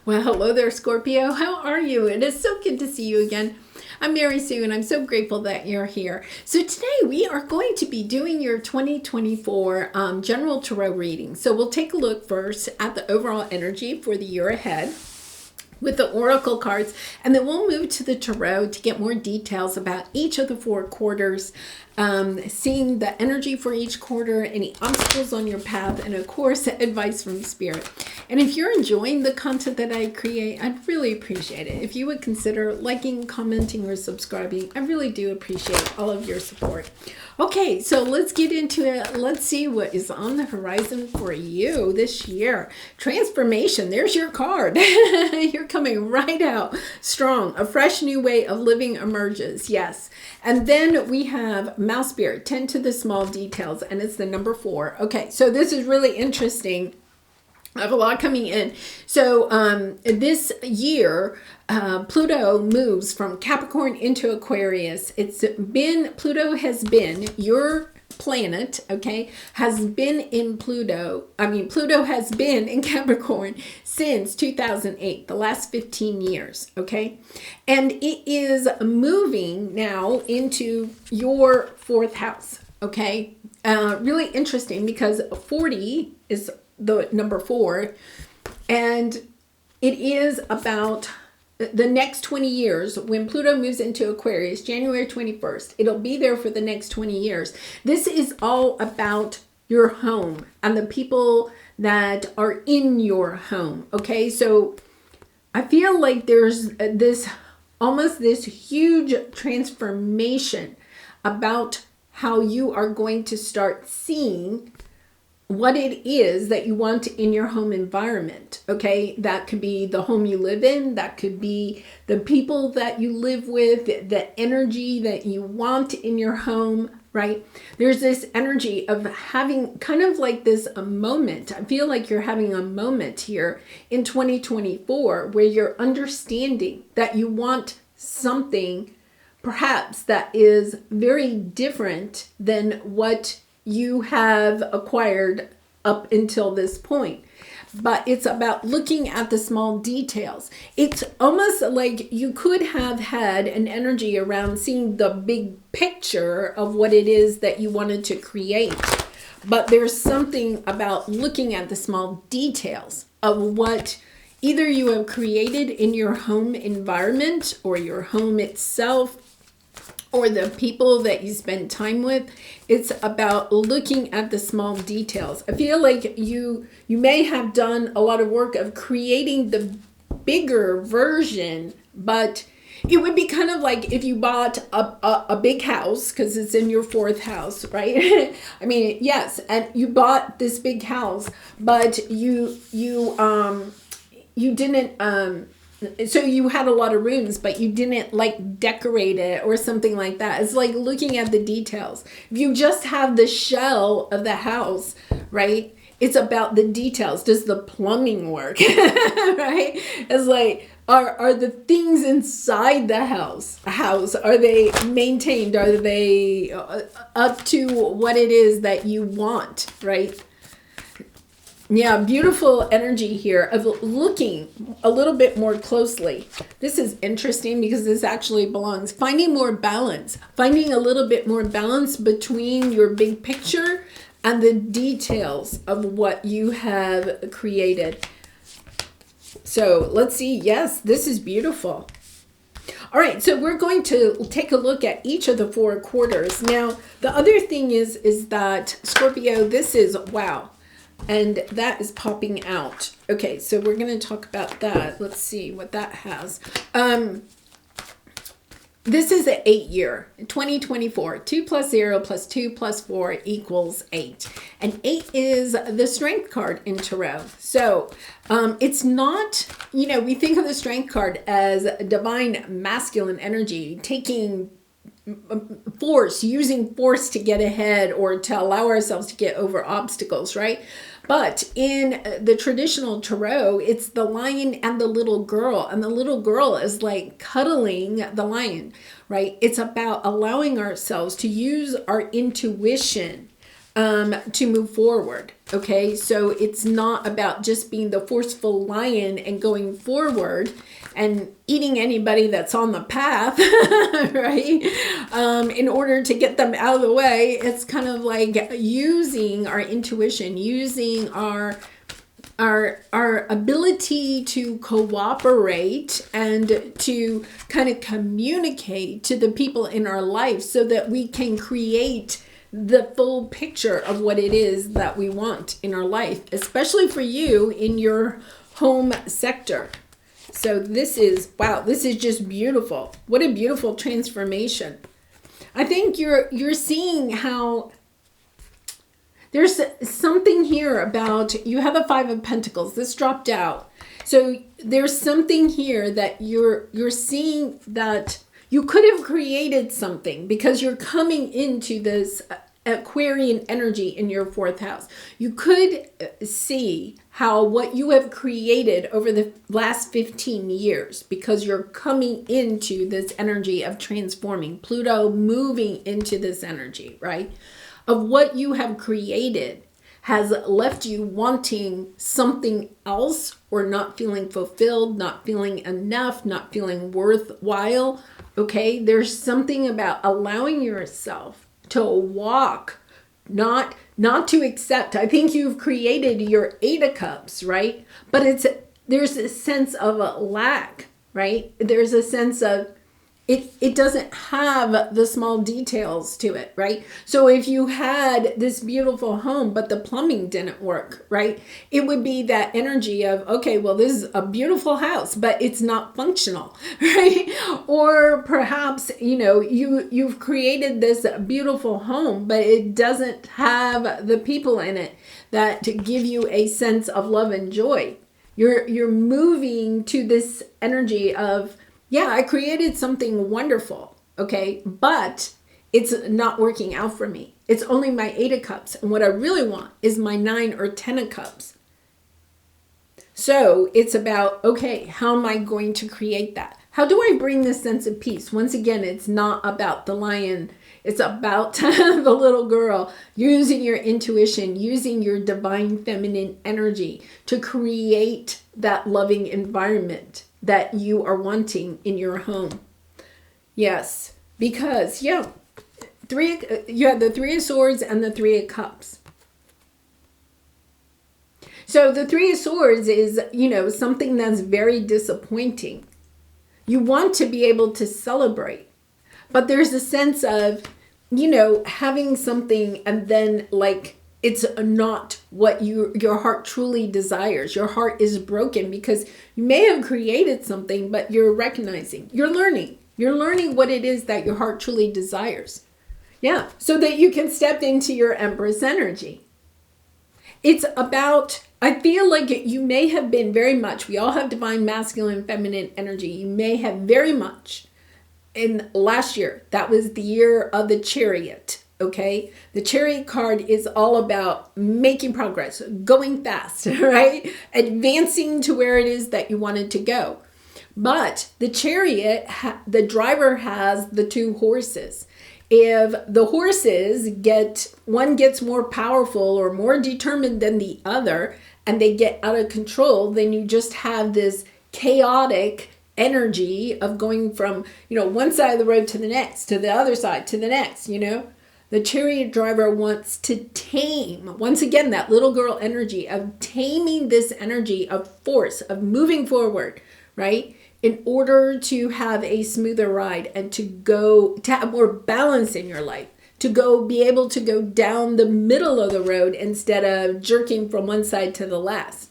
Well, hello there, Scorpio. How are you? It is so good to see you again. I'm Mary Sue, and I'm so grateful that you're here. So today we are going to be doing your 2024 general tarot reading. So we'll take a look first at the overall energy for the year ahead with the oracle cards, and then we'll move to the tarot to get more details about each of the 4 quarters, seeing the energy for each quarter, any obstacles on your path, and of course advice from spirit. And if you're enjoying the content that I create, I'd really appreciate it if you would consider liking, commenting, or subscribing. I really do appreciate all of your support. Okay, so let's get into it. Let's see what is on the horizon for you this year. Transformation, there's your card. You're coming right out strong. A fresh new way of living emerges, yes. And then we have Mouse Spirit, tend to the small details, and it's the number 4. Okay, so this is really interesting. I have a lot coming in. So this year, Pluto moves from Capricorn into Aquarius. Pluto has been your planet, okay, has been in Pluto has been in Capricorn since 2008, the last 15 years, okay? And it is moving now into your 4th house, okay? Really interesting because 40 is the number 4, and it is about the next 20 years. When Pluto moves into Aquarius, January 21st, it'll be there for the next 20 years. This is all about your home and the people that are in your home, okay? So I feel like there's this huge transformation about how you are going to start seeing what it is that you want in your home environment, okay? That could be the home you live in, that could be the people that you live with, the energy that you want in your home, right? There's this energy of having kind of like this a moment. I feel like you're having a moment here in 2024 where you're understanding that you want something perhaps that is very different than what you have acquired up until this point. But it's about looking at the small details. It's almost like you could have had an energy around seeing the big picture of what it is that you wanted to create. But there's something about looking at the small details of what either you have created in your home environment or your home itself, or the people that you spend time with. It's about looking at the small details. I feel like you may have done a lot of work of creating the bigger version, but it would be kind of like if you bought a big house, because it's in your 4th house, right? I mean, yes, and you bought this big house, but you didn't so you had a lot of rooms, but you didn't like decorate it or something like that. It's like looking at the details. If you just have the shell of the house, right? It's about the details. Does the plumbing work? Right? It's like, are the things inside the house, are they maintained? Are they up to what it is that you want, right? Yeah, beautiful energy here of looking a little bit more closely. This is interesting because this actually belongs finding more balance, finding a little bit more balance between your big picture and the details of what you have created. So let's see. Yes, this is beautiful. All right, so we're going to take a look at each of the 4 quarters. Now, the other thing is that Scorpio, this is wow. And that is popping out. Okay, so we're going to talk about that. Let's see what that has. This is an 8-year, 2024. 2 plus 0 plus 2 plus 4 equals 8. And 8 is the strength card in tarot. So it's not, we think of the strength card as divine masculine energy, taking force, using force to get ahead or to allow ourselves to get over obstacles, right? But in the traditional tarot, it's the lion and the little girl, and the little girl is like cuddling the lion, right? It's about allowing ourselves to use our intuition to move forward. Okay, so it's not about just being the forceful lion and going forward and eating anybody that's on the path, right? In order to get them out of the way. It's kind of like using our intuition, using our ability to cooperate and to kind of communicate to the people in our life so that we can create the full picture of what it is that we want in our life, especially for you in your home sector. So this is, wow, this is just beautiful. What a beautiful transformation. I think you're seeing how there's something here about, you have a Five of Pentacles. This dropped out. So there's something here that you're seeing that you could have created something because you're coming into this Aquarian energy in your fourth house. You could see how what you have created over the last 15 years, because you're coming into this energy of transforming, Pluto moving into this energy, right? Of what you have created has left you wanting something else, or not feeling fulfilled, not feeling enough, not feeling worthwhile. Okay, there's something about allowing yourself to walk, not to accept. I think you've created your Eight of Cups, right? But there's a sense of a lack, right? There's a sense of it doesn't have the small details to it, right? So if you had this beautiful home, but the plumbing didn't work, right? It would be that energy of, okay, well, this is a beautiful house, but it's not functional, right? Or perhaps, you've created this beautiful home, but it doesn't have the people in it that give you a sense of love and joy. You're moving to this energy of, yeah, I created something wonderful, okay, but it's not working out for me. It's only my Eight of Cups, and what I really want is my Nine or Ten of Cups. So it's about, okay, how am I going to create that? How do I bring this sense of peace? Once again, it's not about the lion. It's about the little girl using your intuition, using your divine feminine energy to create that loving environment that you are wanting in your home. Yes, because, you have the Three of Swords and the Three of Cups. So the Three of Swords is, something that's very disappointing. You want to be able to celebrate, but there's a sense of, having something and then it's not what your heart truly desires. Your heart is broken because you may have created something, but you're recognizing, you're learning what it is that your heart truly desires. Yeah, so that you can step into your Empress energy. It's about, I feel like you may have been very much, we all have divine masculine, feminine energy. You may have very much in last year, that was the year of the Chariot. Okay, the Chariot card is all about making progress, going fast, right? Advancing to where it is that you wanted to go. But the Chariot, the driver has the two horses. If the horses one gets more powerful or more determined than the other, and they get out of control, then you just have this chaotic energy of going from, one side of the road to the next, to the other side, to the next, The Chariot driver wants to tame, once again, that little girl energy of taming this energy of force, of moving forward, right? In order to have a smoother ride and to have more balance in your life, to be able to go down the middle of the road instead of jerking from one side to the last.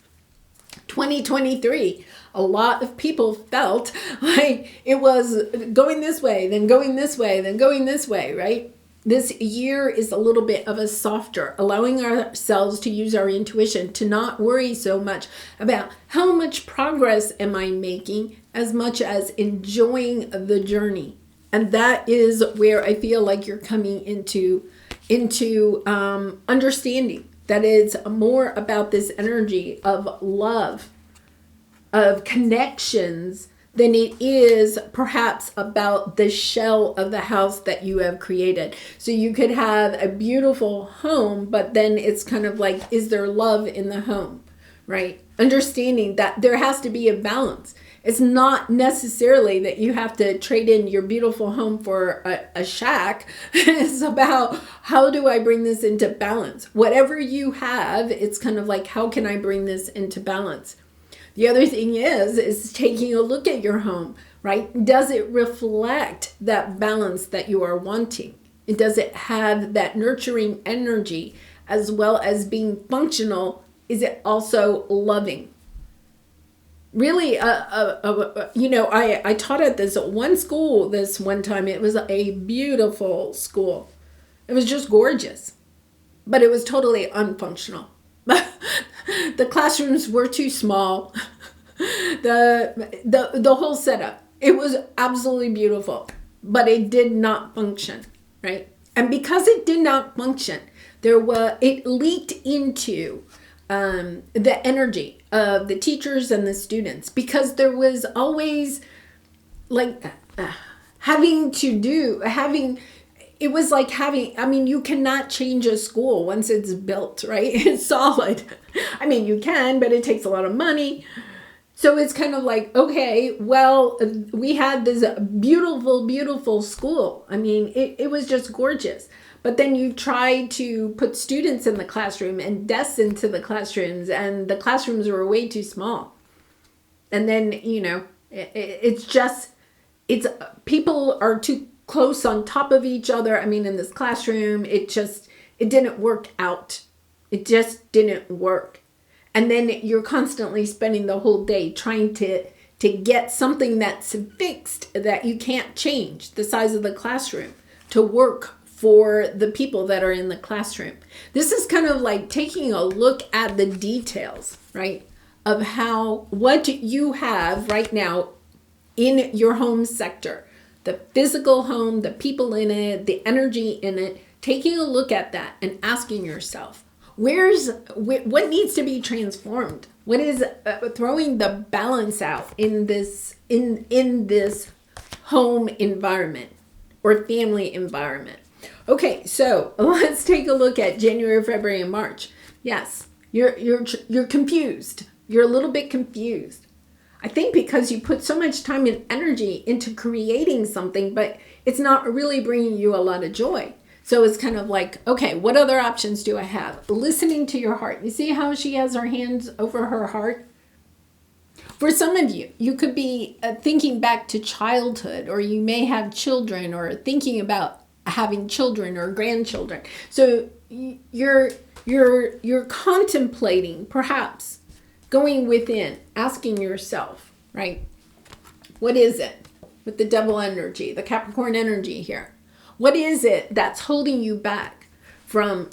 2023, a lot of people felt like it was going this way, then going this way, then going this way, right? This year is a little bit of a softer, allowing ourselves to use our intuition, to not worry so much about how much progress am I making, as much as enjoying the journey. And that is where I feel like you're coming into understanding that it's more about this energy of love, of connections than it is perhaps about the shell of the house that you have created. So you could have a beautiful home, but then it's kind of like, is there love in the home, right? Understanding that there has to be a balance. It's not necessarily that you have to trade in your beautiful home for a shack. It's about, how do I bring this into balance? Whatever you have, it's kind of like, how can I bring this into balance? The other thing is taking a look at your home, right? Does it reflect that balance that you are wanting? Does it have that nurturing energy as well as being functional? Is it also loving? Really, I taught at this one school this one time. It was a beautiful school. It was just gorgeous, but it was totally unfunctional. The classrooms were too small. The whole setup, it was absolutely beautiful, but it did not function, right? And because it did not function, it leaked into the energy of the teachers and the students, because there was always like it was like you cannot change a school once it's built, right? It's solid. You can, but it takes a lot of money. So it's kind of like, okay, well, we had this beautiful, beautiful school. It was just gorgeous. But then you try to put students in the classroom and desks into the classrooms, and the classrooms were way too small. And then, people are too close on top of each other. In this classroom, it didn't work out. It just didn't work. And then you're constantly spending the whole day trying to get something that's fixed, that you can't change, the size of the classroom, to work for the people that are in the classroom. This is kind of like taking a look at the details, right, of what you have right now in your home sector, the physical home, the people in it, the energy in it, taking a look at that and asking yourself, what needs to be transformed? What is throwing the balance out in this home environment or family environment? Okay, so let's take a look at January, February, and March. Yes, you're confused. You're a little bit confused. I think because you put so much time and energy into creating something, but it's not really bringing you a lot of joy. So it's kind of like, okay, what other options do I have? Listening to your heart. You see how she has her hands over her heart? For some of you, you could be thinking back to childhood, or you may have children, or thinking about having children or grandchildren. So you're contemplating, perhaps going within, asking yourself, right? What is it with the devil energy, the Capricorn energy here? What is it that's holding you back from,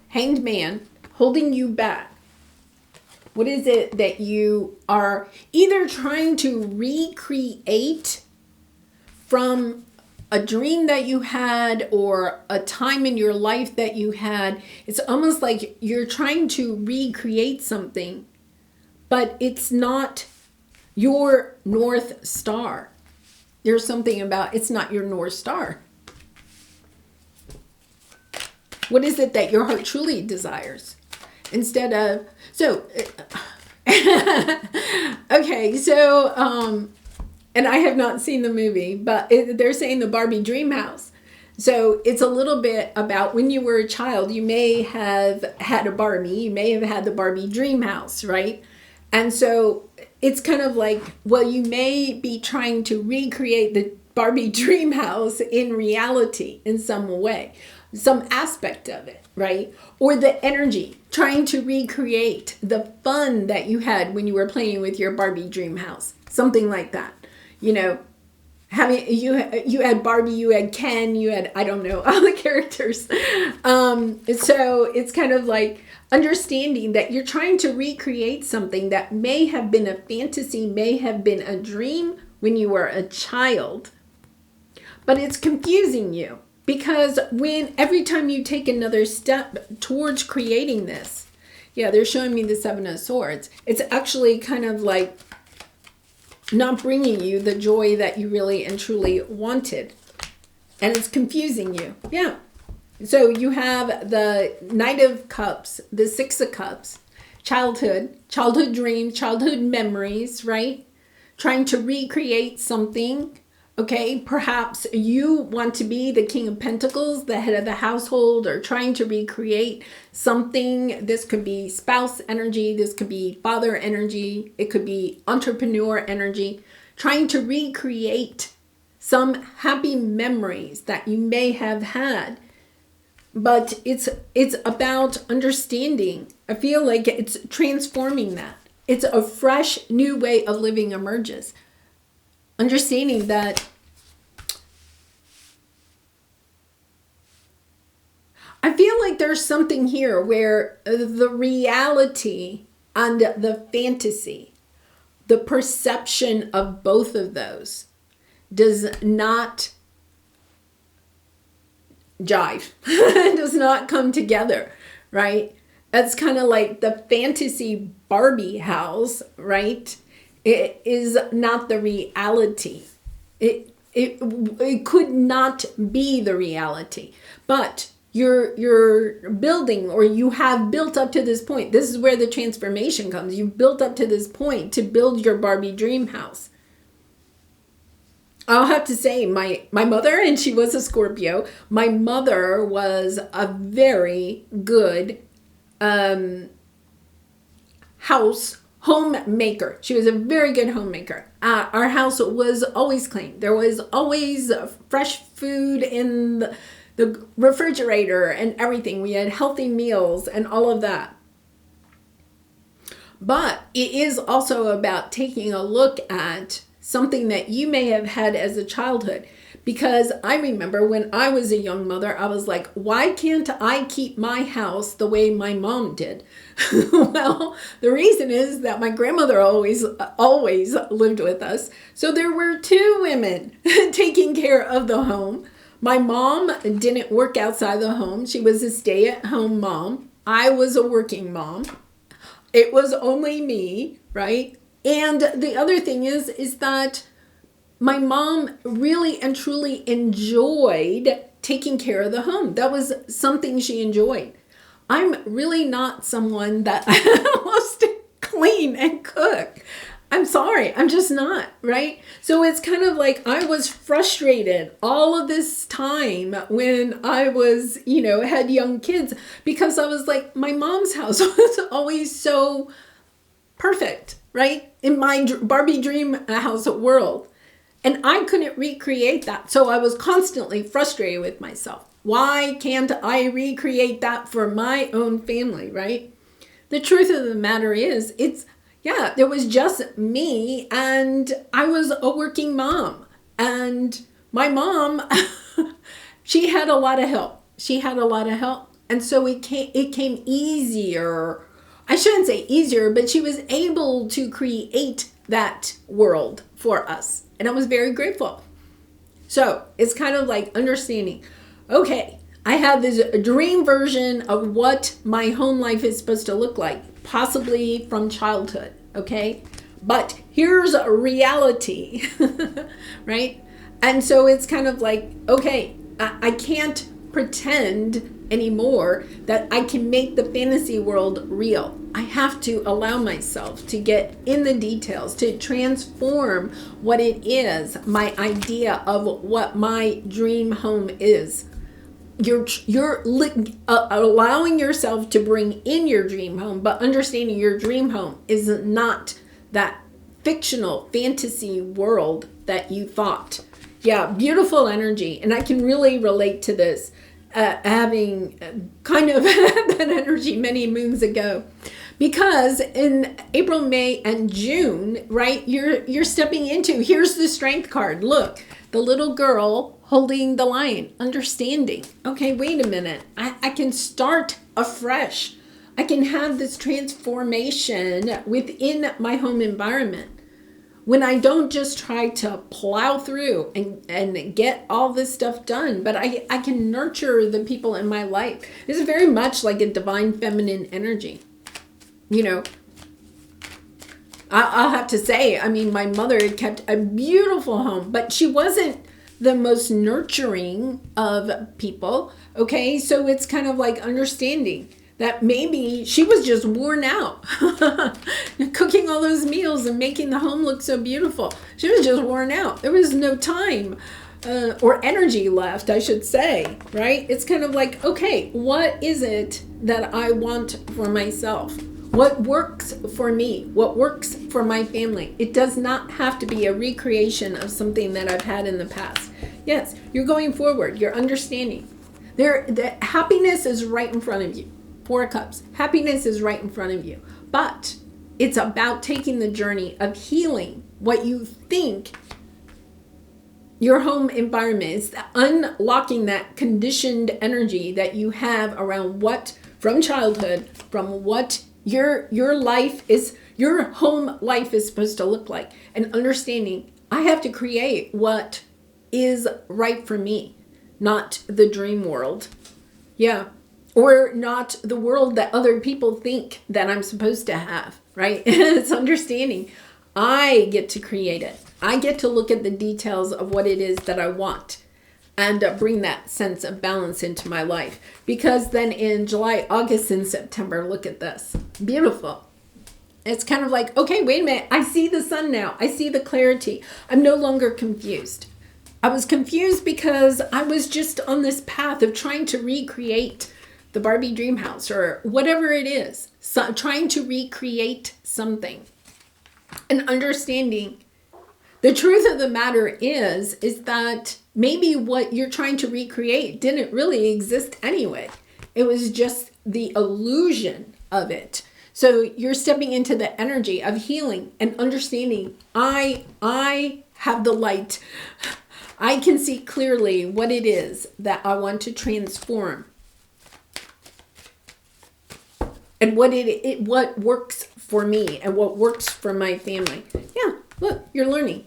hanged man, holding you back? What is it that you are either trying to recreate from a dream that you had or a time in your life that you had? It's almost like you're trying to recreate something, but it's not your North Star. There's something about it's not your North Star. What is it that your heart truly desires? Instead of, and I have not seen the movie, but they're saying the Barbie dream house. So it's a little bit about when you were a child, you may have had a Barbie, you may have had the Barbie dream house, right? And so it's kind of like, well, you may be trying to recreate the Barbie dream house in reality in some way, some aspect of it, right? Or the energy, trying to recreate the fun that you had when you were playing with your Barbie dream house, something like that. Having you had Barbie, you had Ken, you had, I don't know, all the characters. So it's kind of like understanding that you're trying to recreate something that may have been a fantasy, may have been a dream when you were a child, but it's confusing you. Because every time you take another step towards creating this, they're showing me the Seven of Swords. It's actually kind of like not bringing you the joy that you really and truly wanted. And it's confusing you. Yeah. So you have the Knight of Cups, the Six of Cups, childhood dreams, childhood memories, right? Trying to recreate something. Okay, perhaps you want to be the King of Pentacles, the head of the household, or trying to recreate something. This could be spouse energy. This could be father energy. It could be entrepreneur energy. Trying to recreate some happy memories that you may have had. But it's about understanding. I feel like it's transforming that. It's a fresh new way of living emerges. Understanding that I feel like there's something here where the reality and the fantasy, the perception of both of those does not jive, does not come together, right? It's kind of like the fantasy Barbie house, right? It is not the reality. It could not be the reality. But you're building, or you have built up to this point. This is where the transformation comes. You've built up to this point to build your Barbie dream house. I'll have to say, my mother, and she was a Scorpio, my mother was a very good homemaker. She was a very good homemaker. Our house was always clean. There was always fresh food in the refrigerator and everything. We had healthy meals and all of that. But it is also about taking a look at something that you may have had as a childhood. Because I remember when I was a young mother, I was like, why can't I keep my house the way my mom did? Well, the reason is that my grandmother always lived with us. So there were two women taking care of the home. My mom didn't work outside the home. She was a stay-at-home mom. I was a working mom. It was only me, right? And the other thing is that my mom really and truly enjoyed taking care of the home. That was something she enjoyed. I'm really not someone that loves to clean and cook. I'm sorry, I'm just not, right? So it's kind of like I was frustrated all of this time when I was, had young kids, because I was like, my mom's house was always so perfect, right? In my Barbie dream house world. And I couldn't recreate that. So I was constantly frustrated with myself. Why can't I recreate that for my own family, right? The truth of the matter is, there was just me, and I was a working mom. And my mom, she had a lot of help. And so it came easier. I shouldn't say easier, but she was able to create that world for us. And I was very grateful. So it's kind of like understanding, okay, I have this dream version of what my home life is supposed to look like, possibly from childhood, okay? But here's a reality, right? And so it's kind of like, okay, I can't pretend anymore that I can make the fantasy world real. I have to allow myself to get in the details, to transform what it is, my idea of what my dream home is. You're allowing yourself to bring in your dream home, but understanding your dream home is not that fictional fantasy world that you thought. Yeah, beautiful energy. And I can really relate to this, having kind of that energy many moons ago. Because in April, May, and June, right, you're stepping into, here's the strength card. Look, the little girl holding the lion, understanding. Okay, wait a minute. I can start afresh. I can have this transformation within my home environment. When I don't just try to plow through and get all this stuff done, but I can nurture the people in my life. This is very much like a divine feminine energy. I'll have to say, I mean, my mother had kept a beautiful home, but she wasn't the most nurturing of people. Okay, so it's kind of like understanding that maybe she was just worn out cooking all those meals and making the home look so beautiful. She was just worn out. There was no time or energy left, I should say, right? It's kind of like, okay, what is it that I want for myself? What works for me? What works for my family? It does not have to be a recreation of something that I've had in the past. Yes, you're going forward. You're understanding. The happiness is right in front of you. 4 of Cups. Happiness is right in front of you. But it's about taking the journey of healing what you think your home environment is, unlocking that conditioned energy that you have around what from childhood, from what your life is, your home life is supposed to look like, and understanding I have to create what is right for me, not the dream world. Yeah. Or not the world that other people think that I'm supposed to have, right? It's understanding I get to create it. I get to look at the details of what it is that I want and bring that sense of balance into my life. Because then in July, August, and September, look at this. Beautiful. It's kind of like, okay, wait a minute. I see the sun now. I see the clarity. I'm no longer confused. I was confused because I was just on this path of trying to recreate the Barbie dream house or whatever it is. So, trying to recreate something. And understanding the truth of the matter is that maybe what you're trying to recreate didn't really exist anyway. It was just the illusion of it. So you're stepping into the energy of healing and understanding I have the light. I can see clearly what it is that I want to transform. And what works for me and what works for my family. Yeah, look, you're learning.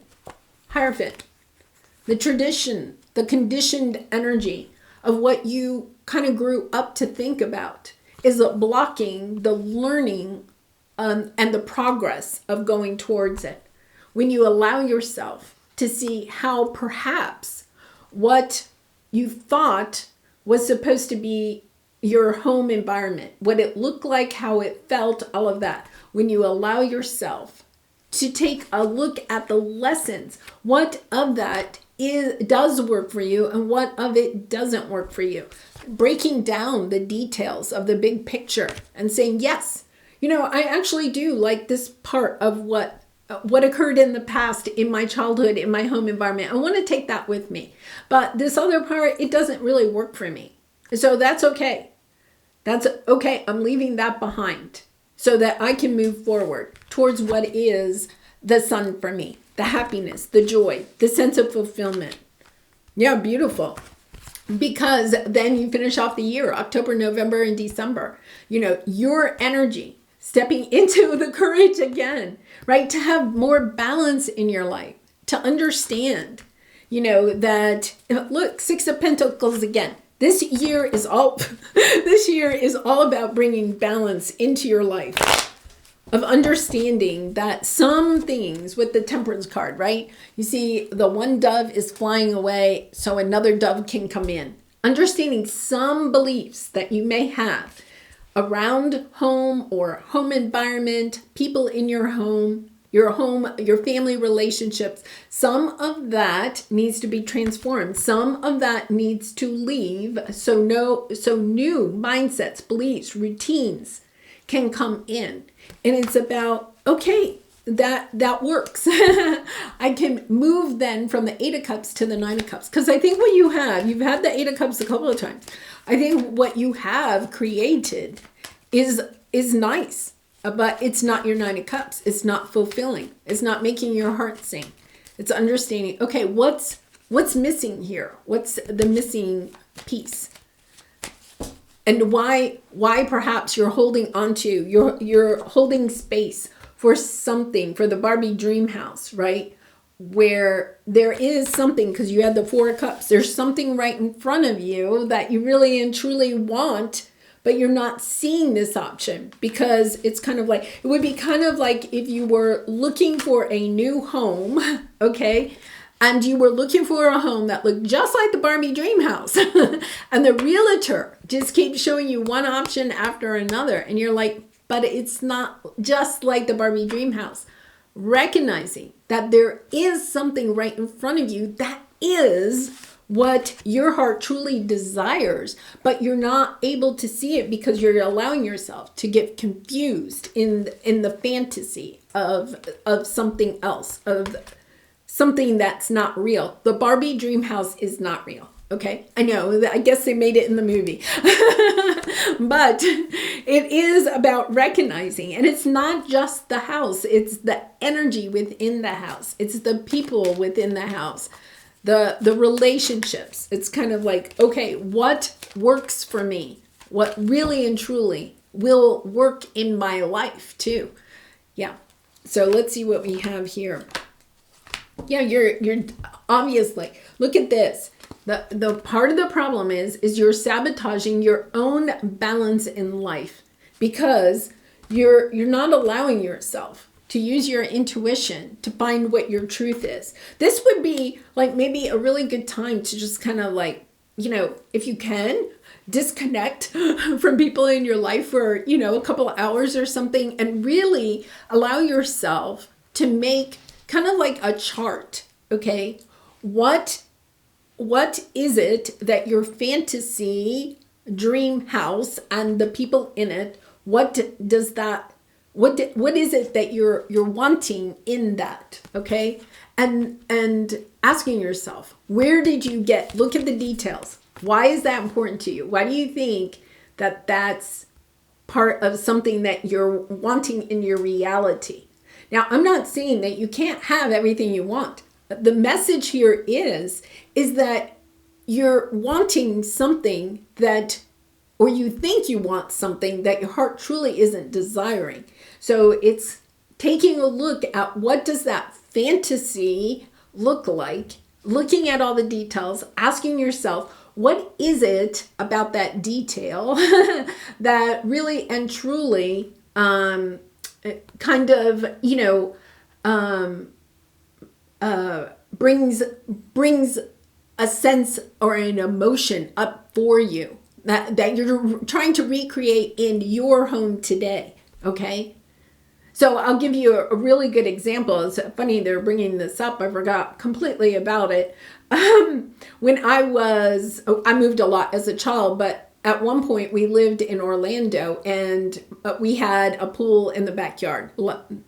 Hierophant. The tradition, the conditioned energy of what you kind of grew up to think about is blocking the learning and the progress of going towards it. When you allow yourself to see how perhaps what you thought was supposed to be your home environment, what it looked like, how it felt, all of that. When you allow yourself to take a look at the lessons, what of that does work for you and what of it doesn't work for you. Breaking down the details of the big picture and saying, yes, I actually do like this part of what occurred in the past in my childhood, in my home environment. I want to take that with me. But this other part, it doesn't really work for me. So that's okay. That's okay. I'm leaving that behind so that I can move forward towards what is the sun for me, the happiness, the joy, the sense of fulfillment. Yeah, beautiful. Because then you finish off the year, October, November, and December. Your energy, stepping into the courage again, right? To have more balance in your life, to understand, that, look, 6 of Pentacles again. This year is all about bringing balance into your life, of understanding that some things with the Temperance card, right? You see the one dove is flying away so another dove can come in. Understanding some beliefs that you may have around home or home environment, people in your home, your family relationships, some of that needs to be transformed. Some of that needs to leave so new mindsets, beliefs, routines can come in. And it's about, okay, that works. I can move then from the 8 of Cups to the 9 of Cups. Because I think what you've had the 8 of Cups a couple of times. I think what you have created is nice. But it's not your 9 of Cups. It's not fulfilling. It's not making your heart sing. It's understanding, okay, what's missing here? What's the missing piece? And why perhaps you're holding onto, you're holding space for something, for the Barbie dream house, right? Where there is something, because you had the 4 of Cups. There's something right in front of you that you really and truly want, but you're not seeing this option because it's kind of like, it would be kind of like if you were looking for a new home, okay? And you were looking for a home that looked just like the Barbie dream house. And the realtor just keeps showing you one option after another. And you're like, but it's not just like the Barbie dream house. Recognizing that there is something right in front of you that is what your heart truly desires, but you're not able to see it because you're allowing yourself to get confused in the fantasy of something else, of something that's not real. The Barbie dream house is not real. Okay, I know, I guess they made it in the movie. But it is about recognizing, and it's not just the house, it's the energy within the house. It's the people within the house, the relationships. It's kind of like, okay, what works for me? What really and truly will work in my life too? Yeah, so let's see what we have here. Yeah, you're obviously, look at this. The part of the problem is you're sabotaging your own balance in life because you're not allowing yourself to use your intuition to find what your truth is. This would be like maybe a really good time to just kind of like, if you can, disconnect from people in your life for, a couple of hours or something, and really allow yourself to make kind of like a chart, okay? What is it that your fantasy dream house and the people in it, what is it that you're wanting in that, okay? And asking yourself, where did you look at the details. Why is that important to you? Why do you think that that's part of something that you're wanting in your reality? Now, I'm not saying that you can't have everything you want. The message here is that you're wanting something that, or you think you want something that your heart truly isn't desiring. So it's taking a look at what does that fantasy look like, looking at all the details, asking yourself, what is it about that detail that really and truly kind of, brings a sense or an emotion up for you that you're trying to recreate in your home today, okay? So I'll give you a really good example. It's funny they're bringing this up. I forgot completely about it. When I moved a lot as a child, but at one point we lived in Orlando and we had a pool in the backyard,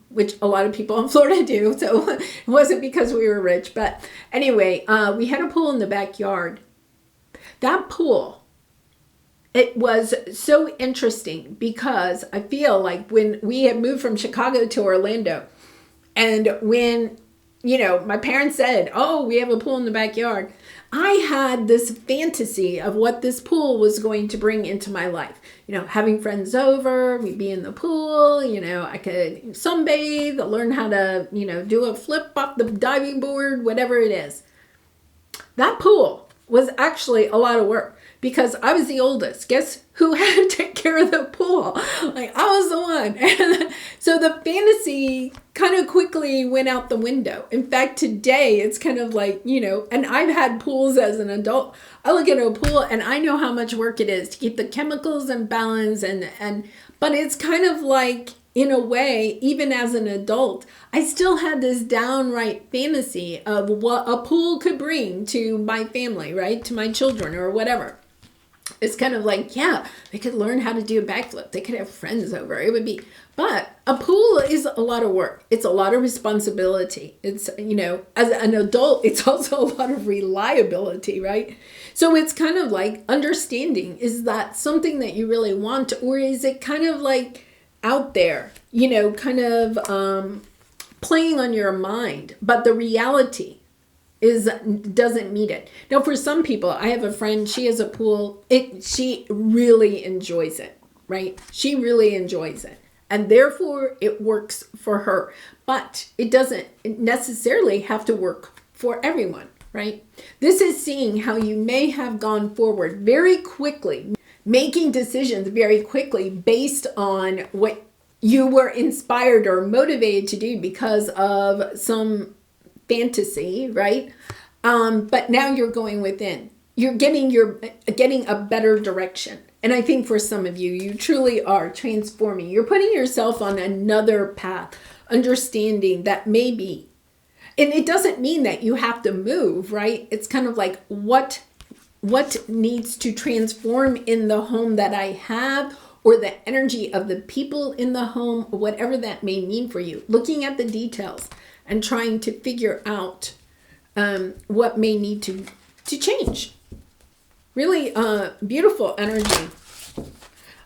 which a lot of people in Florida do. So it wasn't because we were rich. But anyway, we had a pool in the backyard. That pool, it was so interesting because I feel like when we had moved from Chicago to Orlando, and when, my parents said, oh, we have a pool in the backyard, I had this fantasy of what this pool was going to bring into my life. Having friends over, we'd be in the pool, I could sunbathe, learn how to, do a flip off the diving board, whatever it is. That pool was actually a lot of work because I was the oldest. Guess who had to take care of the pool? Like, I was the one. And so the fantasy kind of quickly went out the window. In fact, today it's kind of like, and I've had pools as an adult. I look at a pool and I know how much work it is to keep the chemicals in balance but it's kind of like, in a way, even as an adult, I still had this downright fantasy of what a pool could bring to my family, right? To my children or whatever. It's kind of like, yeah, they could learn how to do a backflip. They could have friends over. It would be, but a pool is a lot of work. It's a lot of responsibility. It's, as an adult, it's also a lot of reliability, right? So it's kind of like understanding, is that something that you really want, or is it kind of like out there, kind of playing on your mind, but the reality doesn't meet it. Now, for some people, I have a friend, she has a pool. She really enjoys it, right? She really enjoys it. And therefore, it works for her. But it doesn't necessarily have to work for everyone, right? This is seeing how you may have gone forward very quickly, making decisions very quickly based on what you were inspired or motivated to do because of some fantasy, right? But now you're going within. You're getting a better direction. And I think for some of you, you truly are transforming. You're putting yourself on another path, understanding that maybe, and it doesn't mean that you have to move, right? It's kind of like what needs to transform in the home that I have, or the energy of the people in the home, whatever that may mean for you. Looking at the details and trying to figure out what may need to change. Really beautiful energy.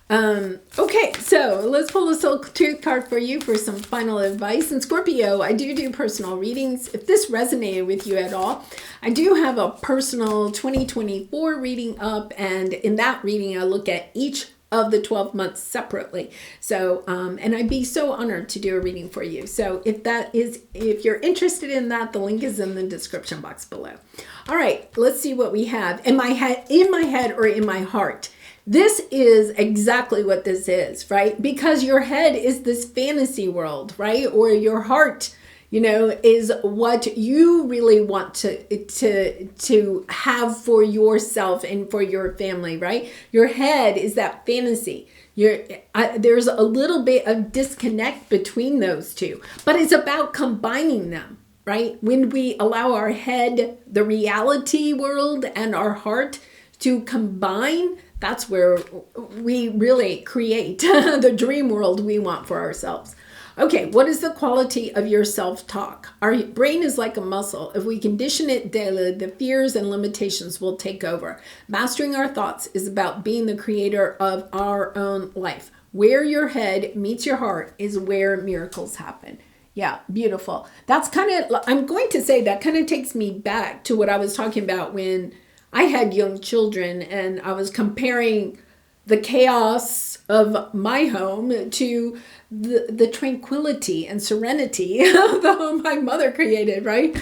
Okay, so let's pull a soul truth card for you for some final advice. And Scorpio, I do personal readings. If this resonated with you at all, I do have a personal 2024 reading up, and in that reading I look at each of the 12 months separately. So, and I'd be so honored to do a reading for you. So if you're interested in that, the link is in the description box below. All right, let's see what we have. In my head or in my heart. This is exactly what this is, right? Because your head is this fantasy world, right? Or your heart, is what you really want to have for yourself and for your family, right? Your head is that fantasy. There's a little bit of disconnect between those two, but it's about combining them, right? When we allow our head, the reality world, and our heart to combine, that's where we really create the dream world we want for ourselves. Okay, what is the quality of your self-talk? Our brain is like a muscle. If we condition it daily, the fears and limitations will take over. Mastering our thoughts is about being the creator of our own life. Where your head meets your heart is where miracles happen. Yeah, beautiful. That's I'm going to say that kind of takes me back to what I was talking about when I had young children and I was comparing the chaos of my home to the tranquility and serenity of the home my mother created, right?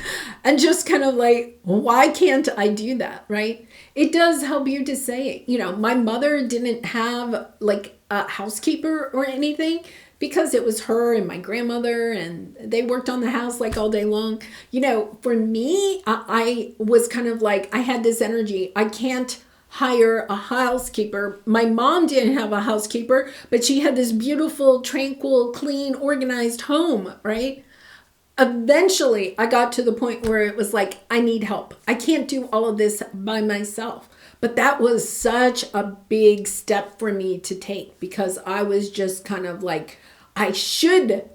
And just kind of like, why can't I do that, right? It does help you to say, my mother didn't have like a housekeeper or anything, because it was her and my grandmother and they worked on the house like all day long. For me, I was kind of like, I had this energy. I can't hire a housekeeper. My mom didn't have a housekeeper, but she had this beautiful, tranquil, clean, organized home, right? Eventually, I got to the point where it was like, I need help. I can't do all of this by myself. But that was such a big step for me to take, because I was just kind of like, I should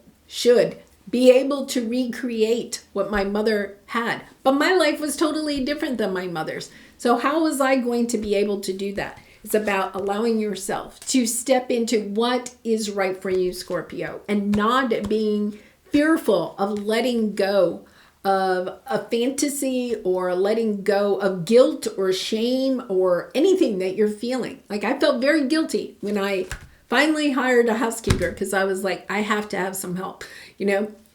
be able to recreate what my mother had. But my life was totally different than my mother's. So how was I going to be able to do that? It's about allowing yourself to step into what is right for you, Scorpio, and not being fearful of letting go of a fantasy or letting go of guilt or shame or anything that you're feeling. Like, I felt very guilty when I finally hired a housekeeper, because I was like, I have to have some help.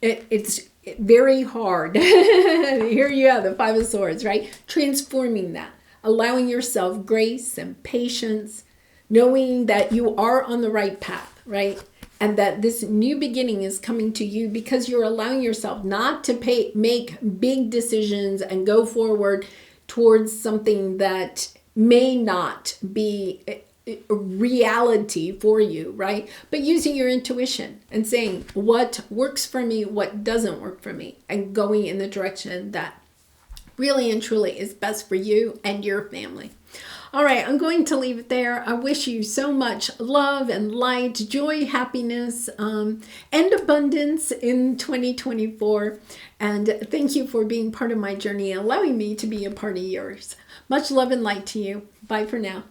It's very hard. Here you have the Five of Swords, right? Transforming that, allowing yourself grace and patience, knowing that you are on the right path, right? And that this new beginning is coming to you because you're allowing yourself not to make big decisions and go forward towards something that may not be a reality for you, right? But using your intuition and saying what works for me, what doesn't work for me, and going in the direction that really and truly is best for you and your family. All right, I'm going to leave it there. I wish you so much love and light, joy, happiness, and abundance in 2024. And thank you for being part of my journey and allowing me to be a part of yours. Much love and light to you. Bye for now.